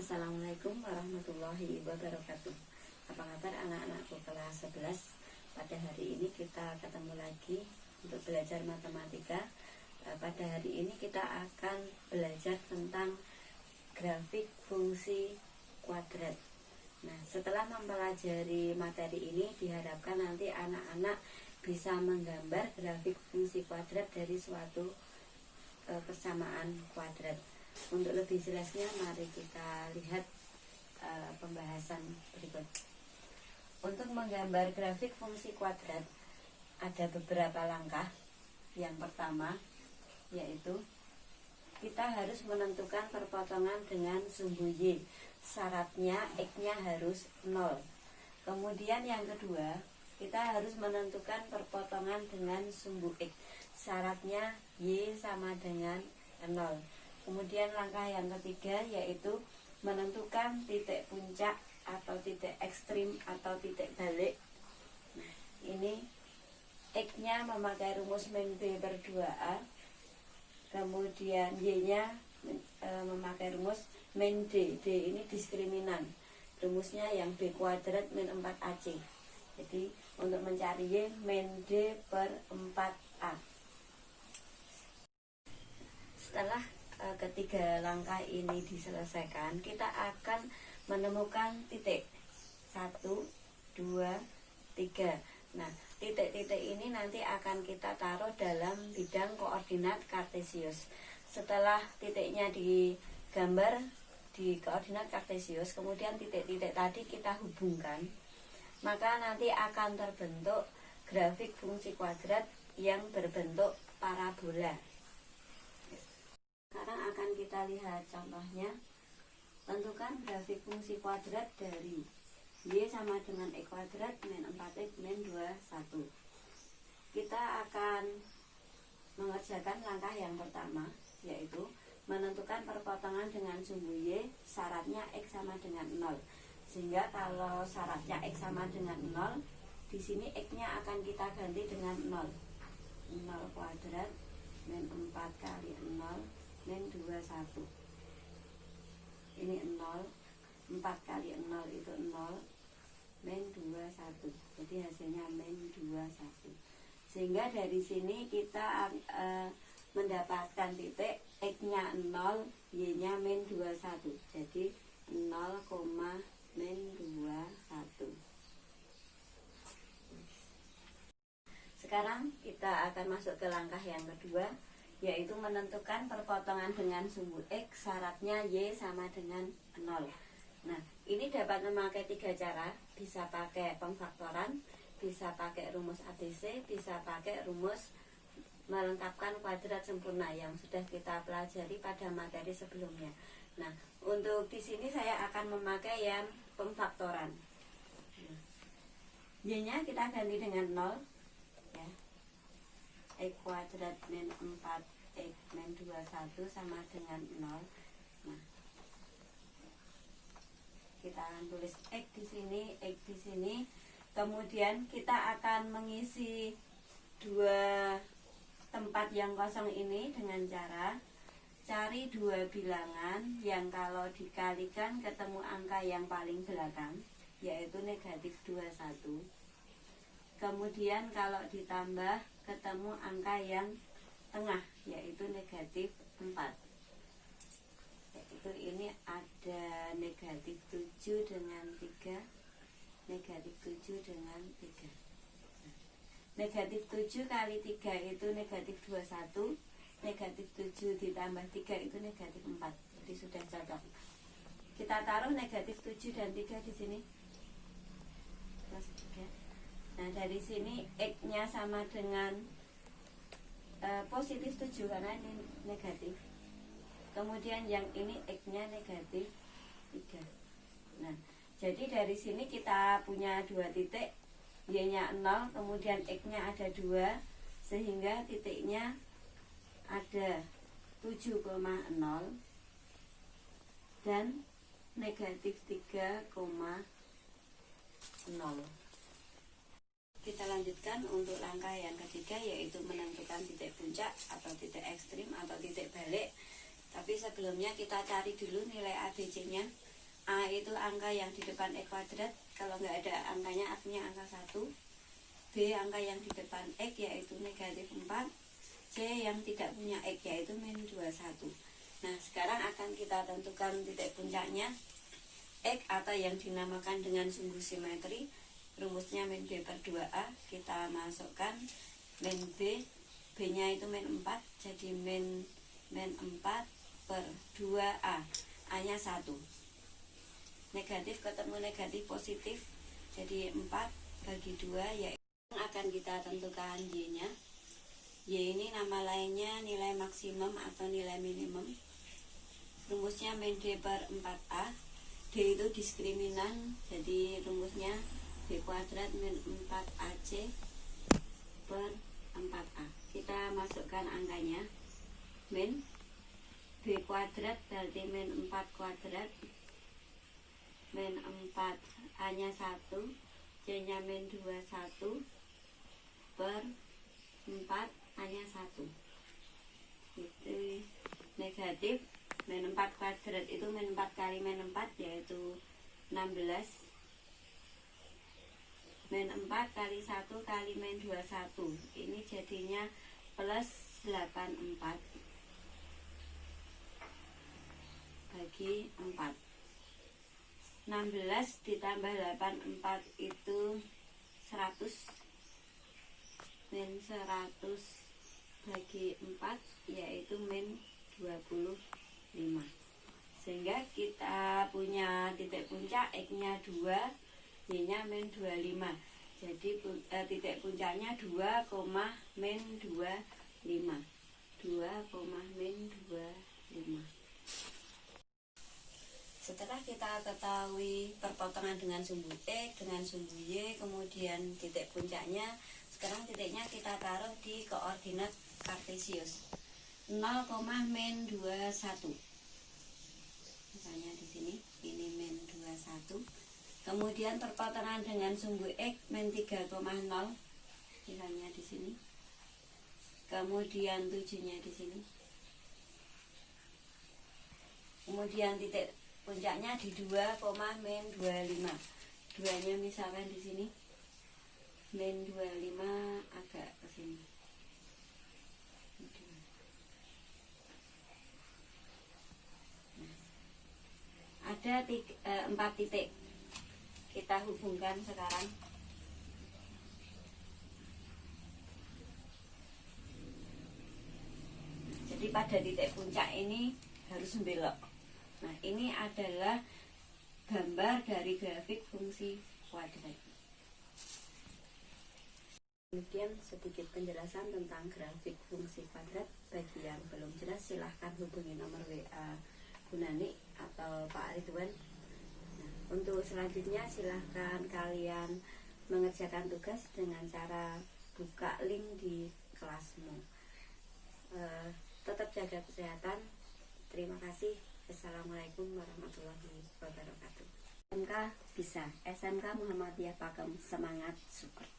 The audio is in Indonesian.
Assalamualaikum warahmatullahi wabarakatuh. Apa kabar anak-anakku kelas 11? Pada hari ini kita ketemu lagi untuk belajar matematika. Pada hari ini kita akan belajar tentang grafik fungsi kuadrat. Nah, setelah mempelajari materi ini, diharapkan nanti anak-anak bisa menggambar grafik fungsi kuadrat dari suatu persamaan kuadrat. Untuk lebih jelasnya, mari kita lihat pembahasan berikut. Untuk menggambar grafik fungsi kuadrat, ada beberapa langkah. Yang pertama, yaitu kita harus menentukan perpotongan dengan sumbu Y. Syaratnya X-nya harus 0. Kemudian yang kedua, kita harus menentukan perpotongan dengan sumbu X. Syaratnya Y sama dengan 0. Kemudian langkah yang ketiga yaitu menentukan titik puncak atau titik ekstrim atau titik balik. Nah, ini X-nya memakai rumus min B per 2A. Kemudian Y-nya memakai rumus min D. D ini diskriminan. Rumusnya yang B kuadrat min 4AC. Jadi untuk mencari Y, min D per 4A. Setelah ketiga langkah ini diselesaikan, kita akan menemukan titik 1, 2, 3. Nah, titik-titik ini nanti akan kita taruh dalam bidang koordinat kartesius. Setelah titiknya digambar di koordinat kartesius, kemudian titik-titik tadi kita hubungkan, maka nanti akan terbentuk grafik fungsi kuadrat yang berbentuk parabola. Sekarang akan kita lihat contohnya. Tentukan grafik fungsi kuadrat dari Y sama dengan X kuadrat min 4X min 21. Kita akan mengerjakan langkah yang pertama, yaitu menentukan perpotongan dengan sumbu Y. Syaratnya X sama dengan 0. Sehingga kalau syaratnya X sama dengan 0, di sini X-nya akan kita ganti dengan 0. 0 kuadrat min 4 kali 0 min 21. Ini 0, 4 kali 0 itu 0, min 21. Jadi hasilnya min 21. Sehingga dari sini kita mendapatkan titik X-nya 0, Y-nya min 21. Jadi 0, min 21. Sekarang kita akan masuk ke langkah yang kedua, yaitu menentukan perpotongan dengan sumbu X. Syaratnya Y sama dengan 0. Nah, ini dapat memakai 3 cara. Bisa pakai pemfaktoran, bisa pakai rumus ABC, bisa pakai rumus melengkapkan kuadrat sempurna yang sudah kita pelajari pada materi sebelumnya. Nah, untuk di sini saya akan memakai yang pemfaktoran. Y-nya kita ganti dengan 0, ya. X kuadrat min 4X min 21 sama dengan 0. Nah, kita akan tulis X di sini, X di sini. Kemudian kita akan mengisi dua tempat yang kosong ini dengan cara cari dua bilangan yang kalau dikalikan ketemu angka yang paling belakang, yaitu negatif 21. Kemudian kalau ditambah ketemu angka yang tengah, yaitu negatif 4. Yaitu ini ada negatif 7 dengan 3, negatif 7 dengan 3. Negatif 7 kali 3 itu negatif 21, negatif 7 ditambah 3 itu negatif 4. Jadi sudah cocok. Kita taruh negatif 7 dan 3 di sini. Plus 3. Nah, dari sini X-nya sama dengan positif 7 karena ini negatif. Kemudian yang ini X-nya negatif 3. Nah, jadi dari sini kita punya dua titik, Y-nya 0, kemudian X-nya ada 2, sehingga titiknya ada 7,0 dan negatif 3,0. Kita lanjutkan untuk langkah yang ketiga, yaitu menentukan titik puncak atau titik ekstrim atau titik balik. Tapi sebelumnya kita cari dulu nilai ABC-nya. A itu angka yang di depan X kuadrat, kalau nggak ada angkanya artinya angka 1. B angka yang di depan X yaitu negatif 4. C yang tidak punya X yaitu min 21. Nah sekarang akan kita tentukan titik puncaknya X atau yang dinamakan dengan sumbu simetri. Rumusnya min B per 2A. Kita masukkan min B, B nya itu min 4, jadi min 4 per 2A, A nya 1. Negatif ketemu negatif positif, jadi 4 bagi 2 yaitu akan kita tentukan Y nya. Y ini nama lainnya nilai maksimum atau nilai minimum. Rumusnya min D per 4A. D itu diskriminan, jadi rumusnya B kuadrat min 4AC per 4A. Kita masukkan angkanya. Min B kuadrat berarti min 4 kuadrat, min 4 A nya 1, C nya min 21 per 4 A nya 1. Itu negatif. Min 4 kuadrat itu min 4 kali min 4 yaitu 16. Min 4 kali 1 kali min 21, ini jadinya plus 84 bagi 4. 16 ditambah 84 itu 100. Min 100 bagi 4 yaitu min 25. Sehingga kita punya titik puncak X nya 2, Y nya min 25. Jadi titik puncaknya 2, min 25. 2, min 25. Setelah kita ketahui perpotongan dengan sumbu X, dengan sumbu Y, kemudian titik puncaknya, sekarang titiknya kita taruh di koordinat kartesius 0, min 21. Misalnya di sini, ini min 21. Kemudian perpotongan dengan sumbu X min 3,0, misalnya di sini. Kemudian 7-nya di sini. Kemudian titik puncaknya di 2, min 25. 2-nya misalkan di sini. Min 25 agak ke sini. Ada 4 titik, kita hubungkan sekarang. Jadi pada titik puncak ini harus belok. Nah ini adalah gambar dari grafik fungsi kuadrat. Kemudian sedikit penjelasan tentang grafik fungsi kuadrat. Bagi yang belum jelas silahkan hubungi nomor WA Bu Nani atau Pak Ridwan. Nah, untuk selanjutnya silahkan kalian mengerjakan tugas dengan cara buka link di kelasmu. Tetap jaga kesehatan. Terima kasih. Assalamualaikum warahmatullahi wabarakatuh. SMK bisa, SMK Muhammadiyah Pakem, semangat support.